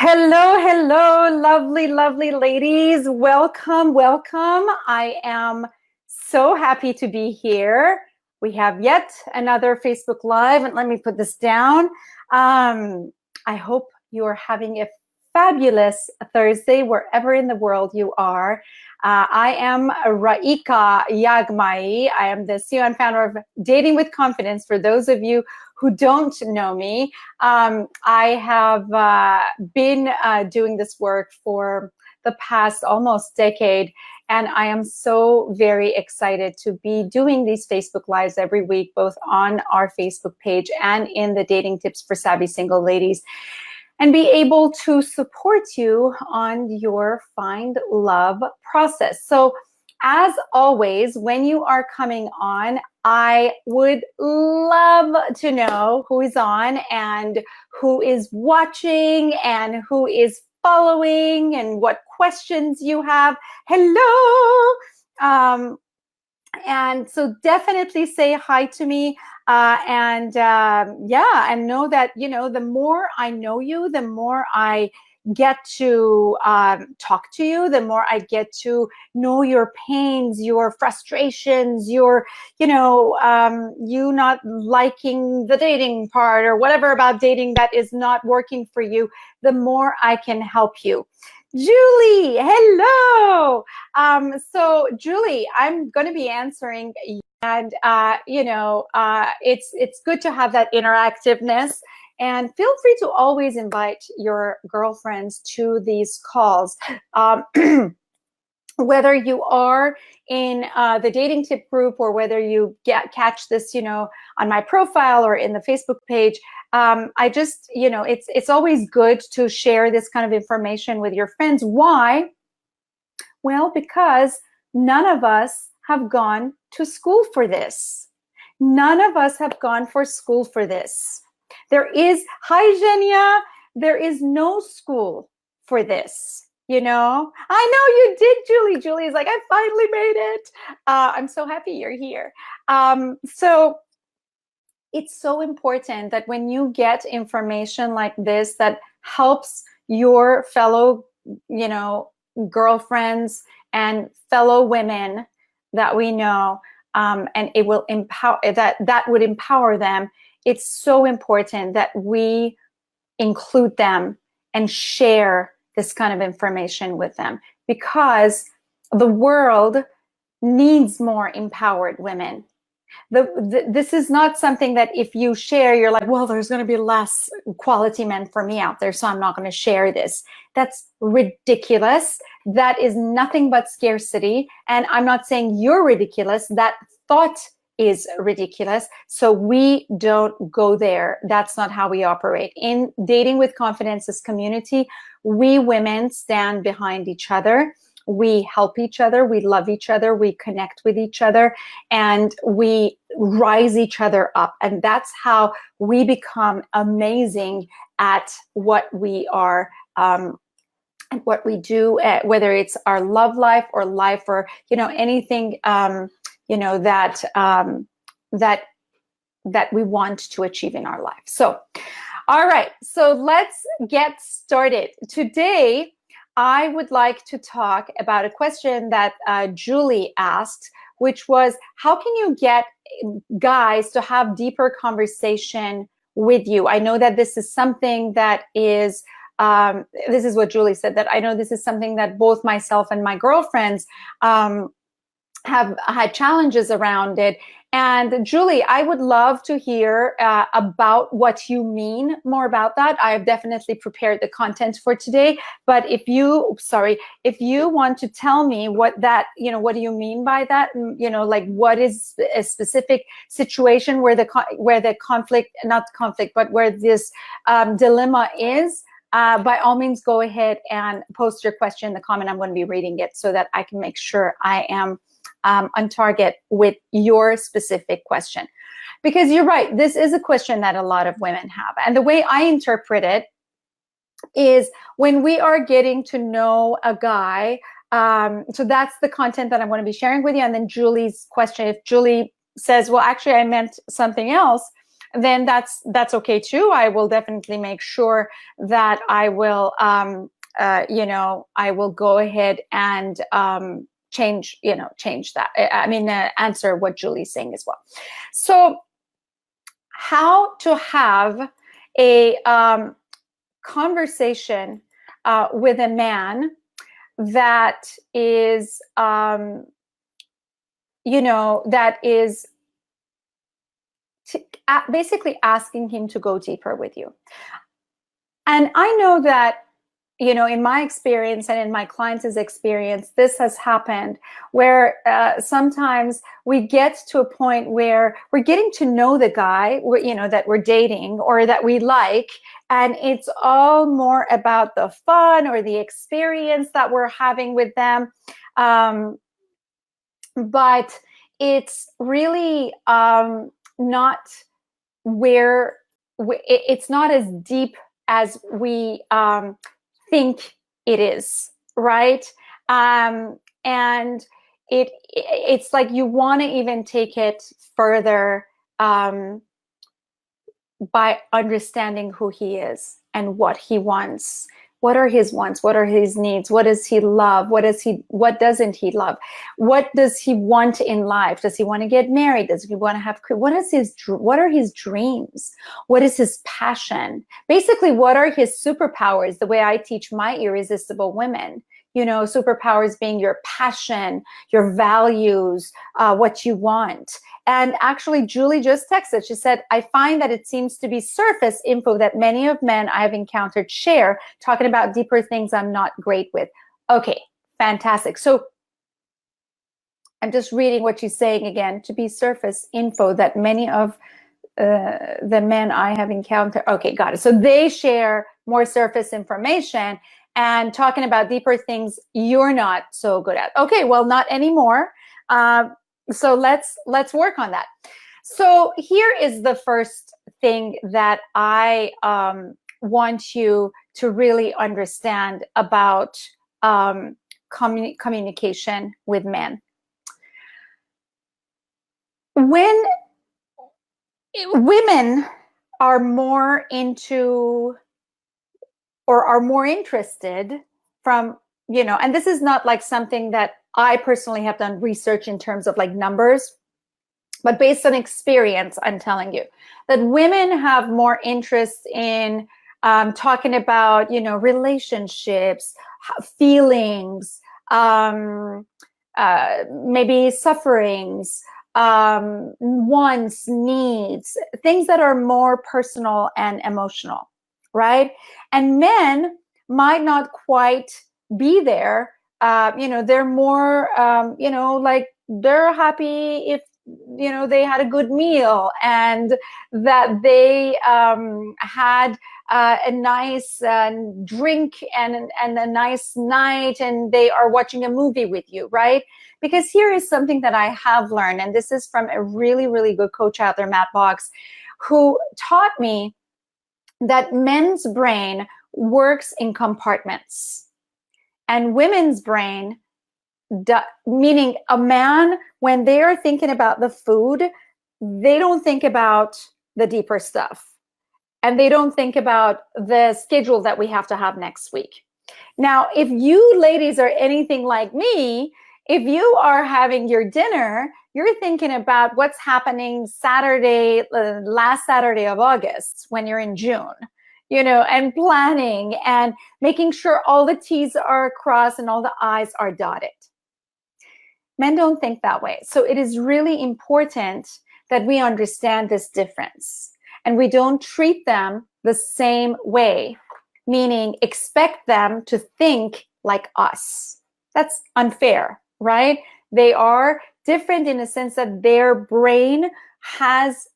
Hello, hello, lovely, lovely ladies. Welcome, welcome. I am so happy to be here. We have yet another Facebook Live, and let me put this down. I hope you are having a fabulous Thursday wherever in the world you are. I am Raeeka Yagmai. I am the CEO and founder of Dating with Confidence. For those of you who don't know me, I have been doing this work for the past almost decade, and I am so very excited to be doing these Facebook Lives every week, both on our Facebook page and in the Dating Tips for Savvy Single Ladies, and be able to support you on your find love process. So as always, when you are coming on, I would love to know who is on and who is watching and who is following and what questions you have. Hello. And so definitely say hi to me. And know that, the more I know you, the more I get to talk to you, the more I get to know your pains, your frustrations, your, you not liking the dating part or whatever about dating that is not working for you, the more I can help you. Julie, hello. So Julie, I'm going to be answering, and it's good to have that interactiveness. And feel free to always invite your girlfriends to these calls. Whether you are in the dating tip group or whether you catch this, on my profile or in the Facebook page, I just, it's always good to share this kind of information with your friends. Why? Well, because none of us have gone to school for this. None of us have gone for school for this. Hi, Zhenya, there is no school for this. I know you did, Julie. Julie's like, I finally made it. I'm so happy you're here. So it's so important that when you get information like this that helps your fellow, girlfriends and fellow women that we know, and it will empower that would empower them. It's so important that we include them and share this kind of information with them, because the world needs more empowered women. This is not something that if you share, you're like, well, there's going to be less quality men for me out there, so I'm not going to share this. That's ridiculous. That is nothing but scarcity. And I'm not saying you're ridiculous. That thought is ridiculous. So we don't go there. That's not how we operate. In Dating with Confidence's community, we women stand behind each other. We help each other, we love each other, we connect with each other, and we rise each other up. And that's how we become amazing at what we are, and what we do, whether it's our love life or anything, that we want to achieve in our life. So, all right, so let's get started. Today, I would like to talk about a question that Julie asked, which was, how can you get guys to have deeper conversation with you? I know that this is something that is, this is what Julie said, that I know this is something that both myself and my girlfriends have had challenges around it. And Julie, I would love to hear about what you mean more about that. I have definitely prepared the content for today, but if you want to tell me what that, what do you mean by that? Like what is a specific situation where the conflict, not conflict, but where this dilemma is, by all means, go ahead and post your question in the comment. I'm going to be reading it so that I can make sure I am on target with your specific question. Because you're right, this is a question that a lot of women have. And the way I interpret it is when we are getting to know a guy, so that's the content that I'm going to be sharing with you. And then Julie's question, if Julie says, well, actually, I meant something else, then that's okay too. I will definitely make sure that I will, I will go ahead and change that. I mean, answer what Julie's saying as well. So, how to have a conversation with a man that is, that is basically asking him to go deeper with you. And I know that, in my experience and in my clients' experience, this has happened where sometimes we get to a point where we're getting to know the guy, that we're dating or that we like, and it's all more about the fun or the experience that we're having with them. But it's really not where it's not as deep as we think it is, right? And it's like you want to even take it further by understanding who he is and what he wants. What are his wants? What are his needs? What does he love? What doesn't he love? What does he want in life? Does he want to get married? Does he want to have, what are his dreams? What is his passion? Basically, what are his superpowers? The way I teach my irresistible women, superpowers being your passion, your values, what you want. And actually, Julie just texted. She said, I find that it seems to be surface info that many of men I have encountered share, talking about deeper things I'm not great with. Okay, fantastic. So I'm just reading what she's saying again, to be surface info that many of the men I have encountered. Okay, got it. So they share more surface information and talking about deeper things you're not so good at. Okay, well, not anymore. So let's work on that. So here is the first thing that I want you to really understand about communication with men. When women are more into or are more interested from, and this is not like something that I personally have done research in terms of like numbers, but based on experience, I'm telling you that women have more interest in talking about, relationships, feelings, maybe sufferings, wants, needs, things that are more personal and emotional, right? And men might not quite be there. They're more, like they're happy if, they had a good meal and that they had a nice drink and a nice night and they are watching a movie with you, right? Because here is something that I have learned, and this is from a really, really good coach out there, Matt Boggs, who taught me that men's brain works in compartments and women's brain, meaning a man, when they are thinking about the food, they don't think about the deeper stuff. And they don't think about the schedule that we have to have next week. Now, if you ladies are anything like me, if you are having your dinner, you're thinking about what's happening Saturday, last Saturday of August when you're in June, and planning and making sure all the T's are crossed and all the I's are dotted. Men don't think that way. So it is really important that we understand this difference and we don't treat them the same way, meaning expect them to think like us. That's unfair, right? They are different in the sense that their brain has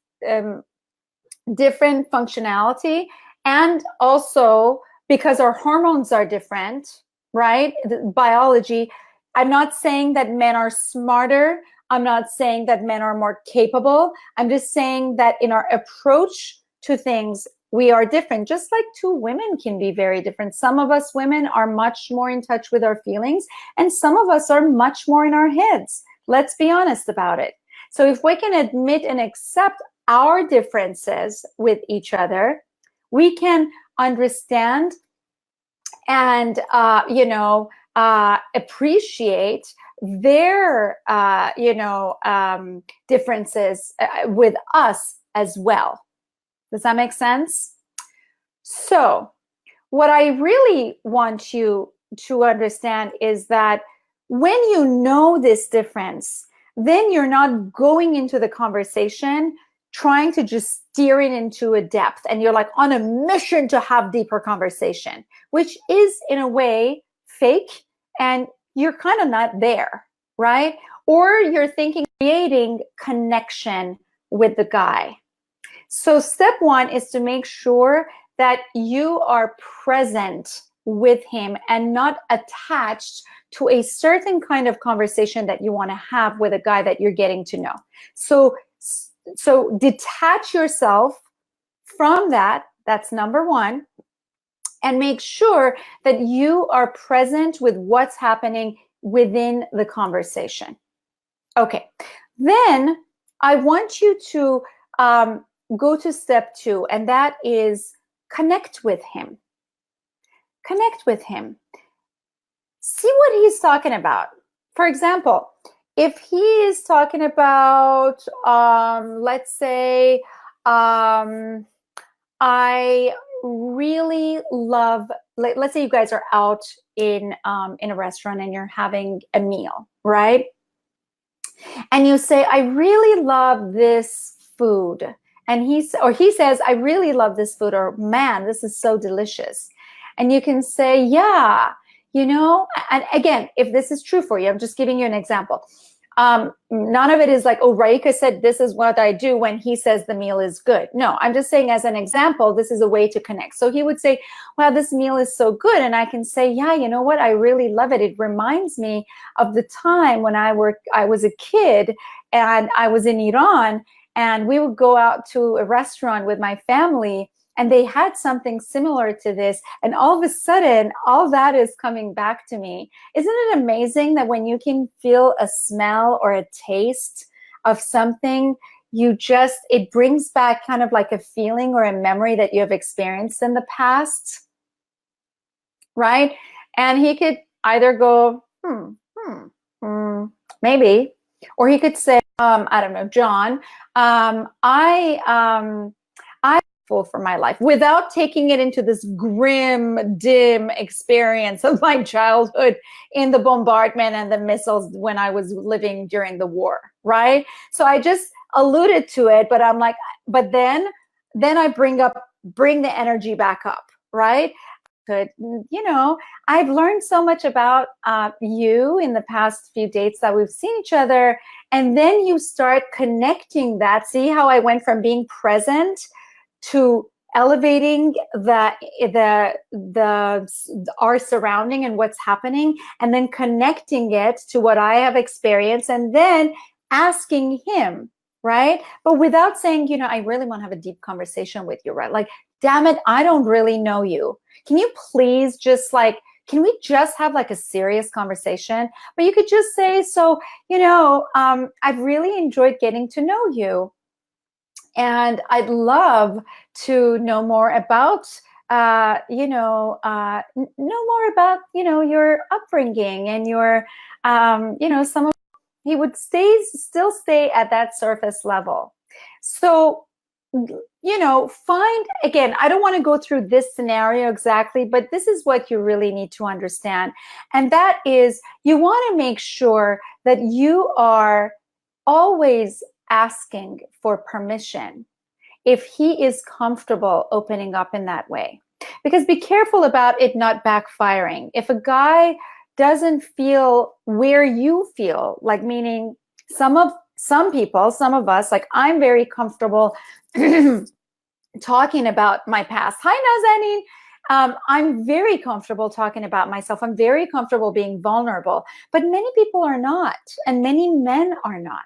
different functionality, and also because our hormones are different, right? The biology. I'm not saying that men are smarter. I'm not saying that men are more capable. I'm just saying that in our approach to things, we are different, just like two women can be very different. Some of us women are much more in touch with our feelings, and some of us are much more in our heads. Let's be honest about it. So if we can admit and accept our differences with each other. We can understand and appreciate their differences with us as well. Does that make sense? So what I really want you to understand is that when you know this difference, then you're not going into the conversation trying to just steer it into a depth, and you're like on a mission to have deeper conversation, which is in a way fake, and you're kind of not there, right? Or you're thinking creating connection with the guy. So step one is to make sure that you are present with him and not attached to a certain kind of conversation that you want to have with a guy that you're getting to know. So detach yourself from that. That's number one. And make sure that you are present with what's happening within the conversation. Okay. Then I want you to go to step two, and that is connect with him. Connect with him. See what he's talking about. For example, if he is talking about, let's say, I really love, let's say you guys are out in a restaurant and you're having a meal, right? And you say, I really love this food. And he says, I really love this food, or man, this is so delicious. And you can say, yeah, and again, if this is true for you, I'm just giving you an example. None of it is like, oh, Raeeka said this is what I do when he says the meal is good. No, I'm just saying as an example, this is a way to connect. So he would say, wow, this meal is so good. And I can say, yeah, you know what? I really love it. It reminds me of the time when I was a kid and I was in Iran, and we would go out to a restaurant with my family, and they had something similar to this. And all of a sudden, all that is coming back to me. Isn't it amazing that when you can feel a smell or a taste of something, it brings back kind of like a feeling or a memory that you have experienced in the past, right? And he could either go, maybe, or he could say, I don't know, John, I'm full for my life, without taking it into this grim, dim experience of my childhood in the bombardment and the missiles when I was living during the war, right? So I just alluded to it, but I'm like, but then I bring the energy back up, right? Good. I've learned so much about you in the past few dates that we've seen each other. And then you start connecting that. See how I went from being present to elevating our surrounding and what's happening, and then connecting it to what I have experienced, and then asking him, right? But without saying, I really want to have a deep conversation with you, right? Like, damn it, I don't really know you. Can you please just can we just have like a serious conversation? But you could just say, so, I've really enjoyed getting to know you. And I'd love to know more about, know more about, your upbringing and your, he would still stay at that surface level. So, find, again, I don't want to go through this scenario exactly, but this is what you really need to understand. And that is, you want to make sure that you are always asking for permission if he is comfortable opening up in that way. Because be careful about it not backfiring. If a guy doesn't feel where you feel, like, meaning some of us, like, I'm very comfortable talking about my past. Hi, Nazanin. I'm very comfortable talking about myself. I'm very comfortable being vulnerable, but many people are not, and many men are not.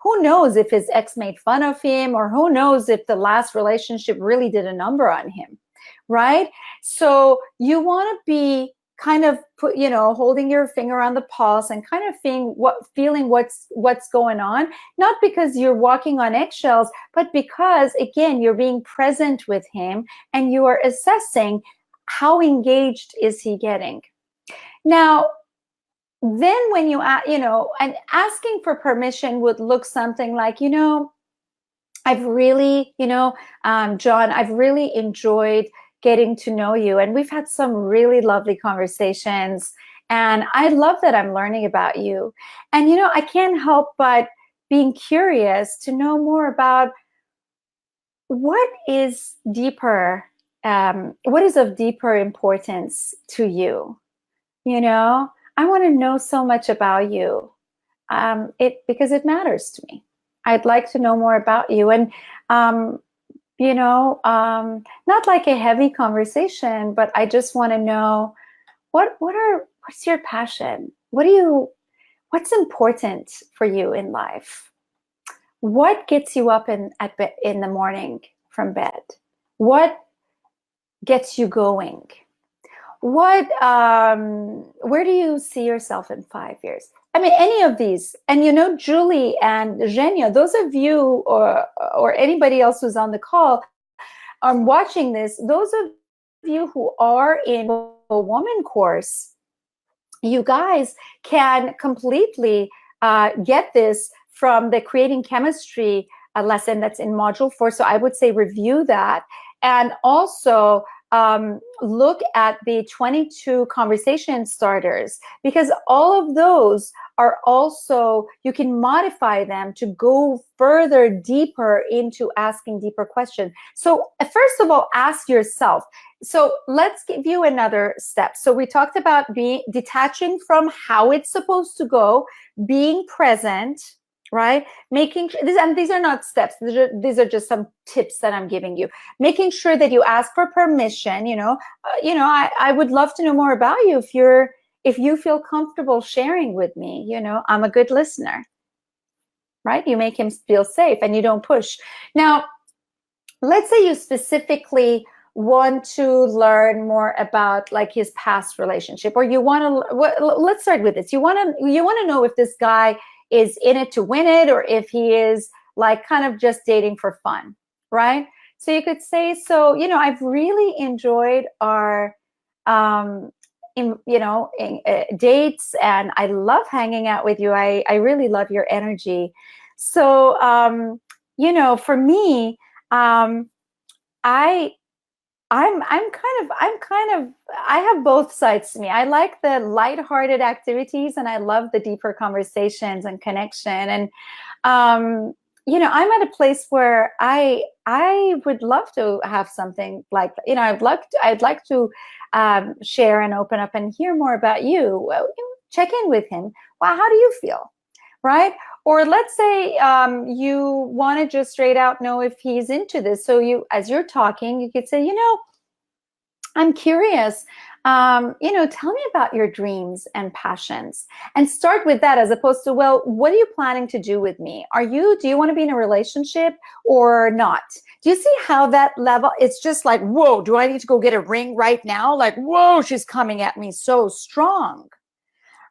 Who knows if his ex made fun of him, or who knows if the last relationship really did a number on him, right? So you want to be kind of holding your finger on the pulse and kind of feeling what's going on, not because you're walking on eggshells, but because, again, you're being present with him and you are assessing how engaged is he getting. Now, then when and asking for permission would look something like, I've really, John, I've really enjoyed getting to know you. And we've had some really lovely conversations. And I love that I'm learning about you. And, I can't help but being curious to know more about what is deeper, what is of deeper importance to you. I want to know so much about you, because it matters to me. I'd like to know more about you. And, not like a heavy conversation, but I just want to know what's your passion? What's important for you in life? What gets you up in the morning from bed? What gets you going? Where do you see yourself in 5 years? I mean, any of these. And Julie and Zhenya, those of you or anybody else who's on the call watching this, those of you who are in a woman course, you guys can completely get this from the Creating Chemistry lesson that's in Module 4. So I would say review that. And also look at the 22 conversation starters, because all of those are also, you can modify them to go further deeper into asking deeper questions. So first of all, ask yourself. So let's give you another step. So we talked about detaching from how it's supposed to go, being present, right? Making sure, and these are not steps. These are just some tips that I'm giving you. Making sure that you ask for permission. I would love to know more about you if you feel comfortable sharing with me. I'm a good listener, right? You make him feel safe and you don't push. Now, let's say you specifically want to learn more about like his past relationship, or you want to. Let's start with this. You want to know if this guy is in it to win it, or if he is like kind of just dating for fun, right? So you could say, I've really enjoyed our, dates, and I love hanging out with you. I really love your energy. So, for me, I have both sides to me. I like the lighthearted activities and I love the deeper conversations and connection. And, I'm at a place where I would love to have something like, I'd like to share and open up and hear more about you. Well, check in with him. Wow, how do you feel? Right? Or let's say you want to just straight out know if he's into this. So as you're talking, you could say, I'm curious, tell me about your dreams and passions, and start with that as opposed to, well, what are you planning to do with me? Do you want to be in a relationship or not? Do you see how that level, it's just like, whoa, do I need to go get a ring right now? Like, whoa, she's coming at me so strong,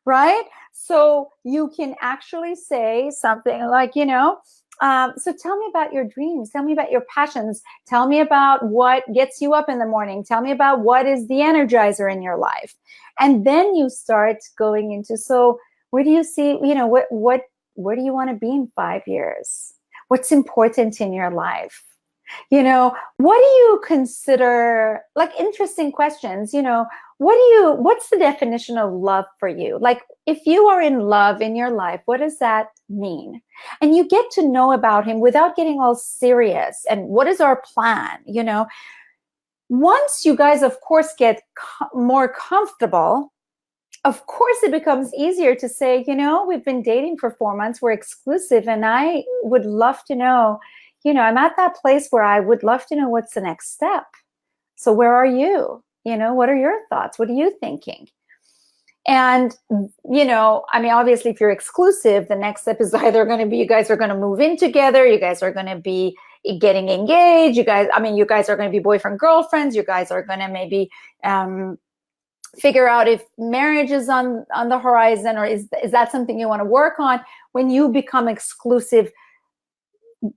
right? So you can actually say something like, so tell me about your dreams. Tell me about your passions. Tell me about what gets you up in the morning. Tell me about what is the energizer in your life. And then you start going into, so where do you see, where do you want to be in 5 years? What's important in your life? What do you consider, like, interesting questions, what's the definition of love for you? Like, if you are in love in your life, what does that mean? And you get to know about him without getting all serious. And what is our plan? Once you guys, of course, get more comfortable, of course, it becomes easier to say, we've been dating for 4 months, we're exclusive, and I would love to know, I'm at that place where I would love to know what's the next step. So where are you? What are your thoughts? What are you thinking? And, obviously, if you're exclusive, the next step is either going to be you guys are going to move in together. You guys are going to be getting engaged. You guys are going to be boyfriend, girlfriends. You guys are going to maybe figure out if marriage is on the horizon, or is that something you want to work on when you become exclusive,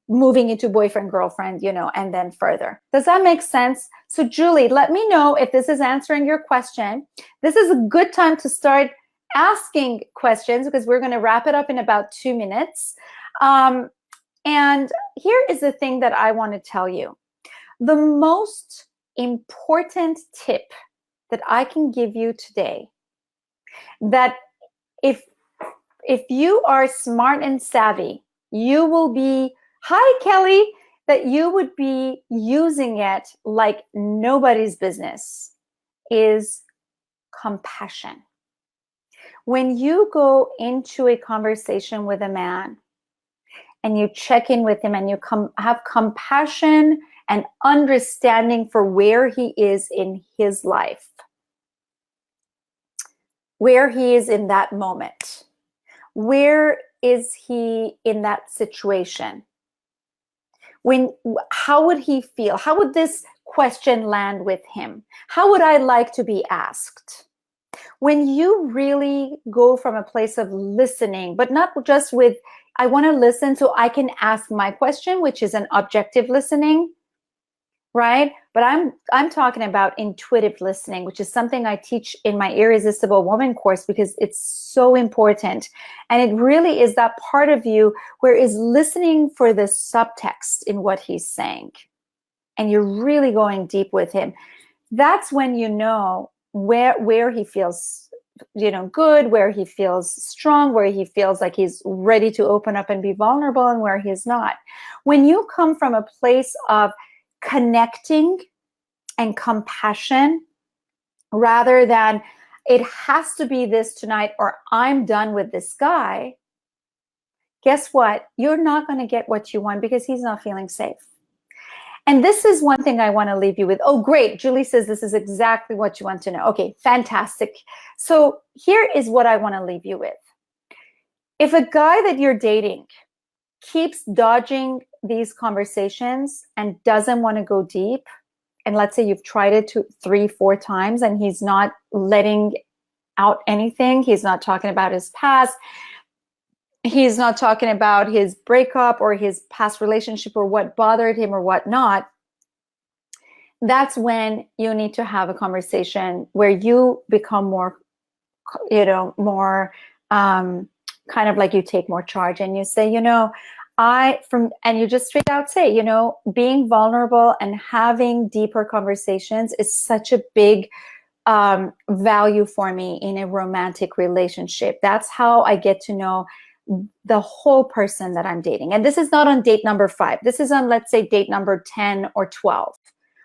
moving into boyfriend, girlfriend, and then further. Does that make sense? So Julie, let me know if this is answering your question. This is a good time to start asking questions because we're going to wrap it up in about 2 minutes. And here is the thing that I want to tell you. The most important tip that I can give you today, that if you are smart and savvy, you will be, hi Kelly, that you would be using it like nobody's business, is compassion. When you go into a conversation with a man and you check in with him and you have compassion and understanding for where he is in his life, where he is in that moment, where is he in that situation? How would he feel? How would this question land with him? How would I like to be asked? When you really go from a place of listening, but not just with, I want to listen so I can ask my question, which is an objective listening, right? But I'm talking about intuitive listening, which is something I teach in my Irresistible Woman course because it's so important. And it really is that part of you where is listening for the subtext in what he's saying. And you're really going deep with him. That's when you know where he feels, good, where he feels strong, where he feels like he's ready to open up and be vulnerable, and where he's not. When you come from a place of connecting and compassion, rather than it has to be this tonight or I'm done with this guy, guess what? You're not going to get what you want because he's not feeling safe. And this is one thing I want to leave you with. Oh, great. Julie says this is exactly what you want to know. Okay, fantastic. So here is what I want to leave you with. If a guy that you're dating keeps dodging these conversations and doesn't want to go deep, and let's say you've tried it 3-4 times and he's not letting out anything, he's not talking about his past, he's not talking about his breakup or his past relationship or what bothered him or what not, that's when you need to have a conversation where you become more, more kind of like you take more charge and you say, and you just straight out say, being vulnerable and having deeper conversations is such a big value for me in a romantic relationship. That's how I get to know the whole person that I'm dating. And this is not on date number 5. This is on, let's say, date number 10 or 12,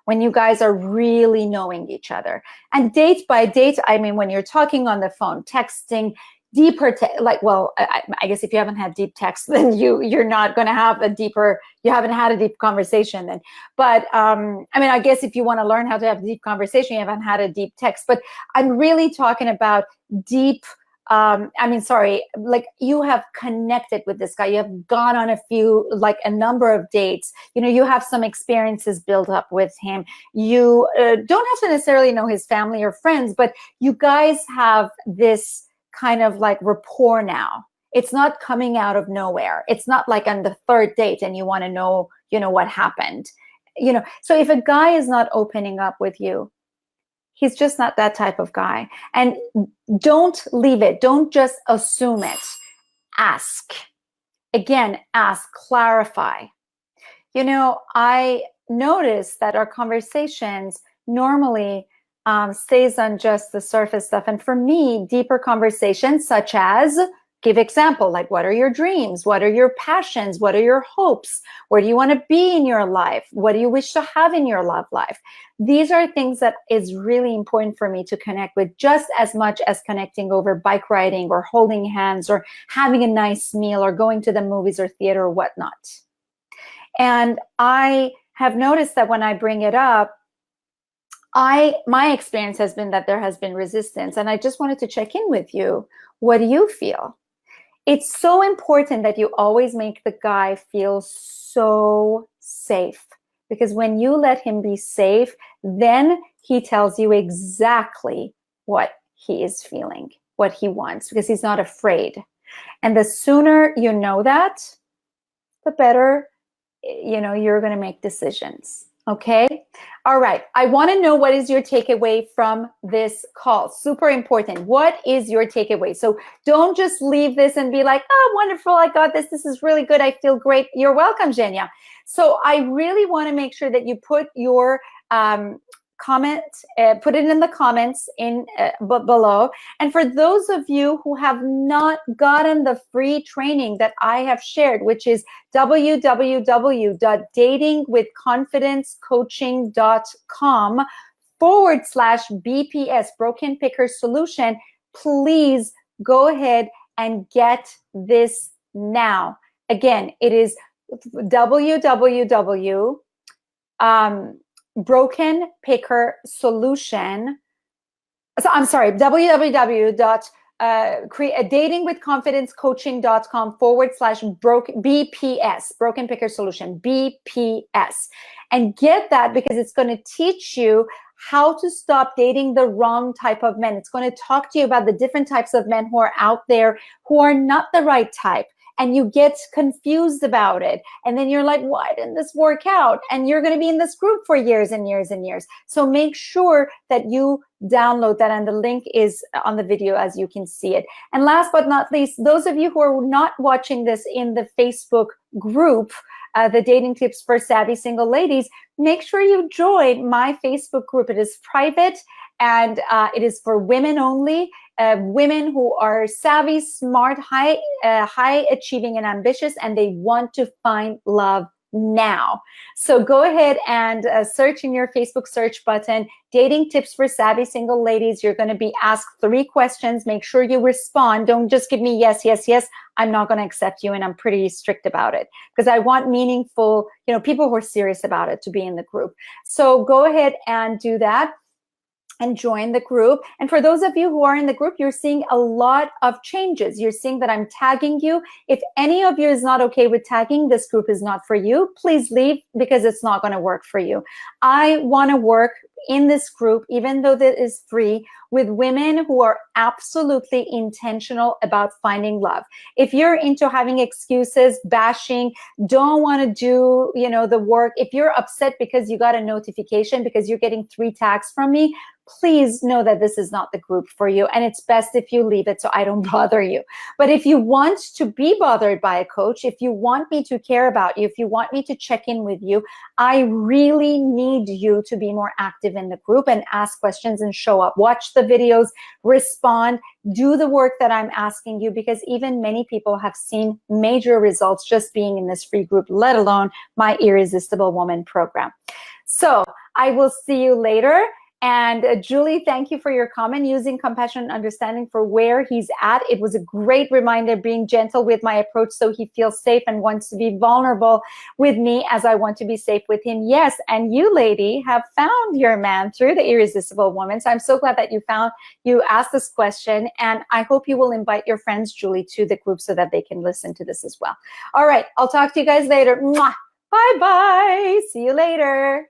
when you guys are really knowing each other. And date by date, I mean, when you're talking on the phone, texting, deeper, I guess if you haven't had deep text, then you're not going to have you haven't had a deep conversation then. But I guess if you want to learn how to have a deep conversation, you haven't had a deep text. But I'm really talking about deep, like you have connected with this guy. You have gone on a number of dates. You have some experiences built up with him. You don't have to necessarily know his family or friends, but you guys have this kind of like rapport now. It's not coming out of nowhere. It's not like on the 3rd date and you want to know, what happened. So if a guy is not opening up with you, he's just not that type of guy. And don't leave it. Don't just assume it. Ask. Again, ask, clarify. I notice that our conversations normally stays on just the surface stuff. And for me, deeper conversations such as, give example, like what are your dreams? What are your passions? What are your hopes? Where do you want to be in your life? What do you wish to have in your love life? These are things that is really important for me to connect with, just as much as connecting over bike riding or holding hands or having a nice meal or going to the movies or theater or whatnot. And I have noticed that when I bring it up, my experience has been that there has been resistance, and I just wanted to check in with you. What do you feel? It's so important that you always make the guy feel so safe, because when you let him be safe, then he tells you exactly what he is feeling, what he wants, because he's not afraid. And the sooner you know that, the better, you're going to make decisions. Okay. All right. I want to know, what is your takeaway from this call? Super important. What is your takeaway? So don't just leave this and be like, oh, wonderful, I got this. This is really good. I feel great. You're welcome, Jenya. So I really want to make sure that you put your comment, put it in the comments below. And for those of you who have not gotten the free training that I have shared, which is www.datingwithconfidencecoaching.com/BPS, Broken Picker Solution, please go ahead and get this now. Again, it is www. Broken Picker Solution. So I'm sorry, www.datingwithconfidencecoaching.com/BPS, Broken Picker Solution, BPS. And get that, because it's going to teach you how to stop dating the wrong type of men. It's going to talk to you about the different types of men who are out there who are not the right type. And you get confused about it. And then you're like, why didn't this work out? And you're going to be in this group for years and years and years. So make sure that you download that. And the link is on the video, as you can see it. And last but not least, those of you who are not watching this in the Facebook group, the Dating Tips for Savvy Single Ladies, make sure you join my Facebook group. It is private, and it is for women only. Women who are savvy, smart, high achieving and ambitious, and they want to find love now. So go ahead and search in your Facebook search button, Dating Tips for Savvy Single Ladies. You're going to be asked 3 questions. Make sure you respond. Don't just give me yes, yes, yes. I'm not going to accept you, and I'm pretty strict about it, because I want meaningful, people who are serious about it to be in the group. So go ahead and do that and join the group. And for those of you who are in the group, you're seeing a lot of changes. You're seeing that I'm tagging you. If any of you is not okay with tagging, this group is not for you. Please leave, because it's not going to work for you. I want to work in this group, even though that is free, with women who are absolutely intentional about finding love. If you're into having excuses, bashing, don't want to do, the work, if you're upset because you got a notification because you're getting 3 tags from me, please know that this is not the group for you. And it's best if you leave it so I don't bother you. But if you want to be bothered by a coach, if you want me to care about you, if you want me to check in with you, I really need you to be more active in the group and ask questions and show up. Watch the videos, respond, do the work that I'm asking you, because even many people have seen major results just being in this free group, let alone my Irresistible Woman program. So I will see you later. And Julie, thank you for your comment, using compassion and understanding for where he's at. It was a great reminder, being gentle with my approach so he feels safe and wants to be vulnerable with me as I want to be safe with him. Yes, and you, lady, have found your man through the Irresistible Woman. So I'm so glad that you asked this question, and I hope you will invite your friends, Julie, to the group so that they can listen to this as well. All right, I'll talk to you guys later. Mwah! Bye-bye. See you later.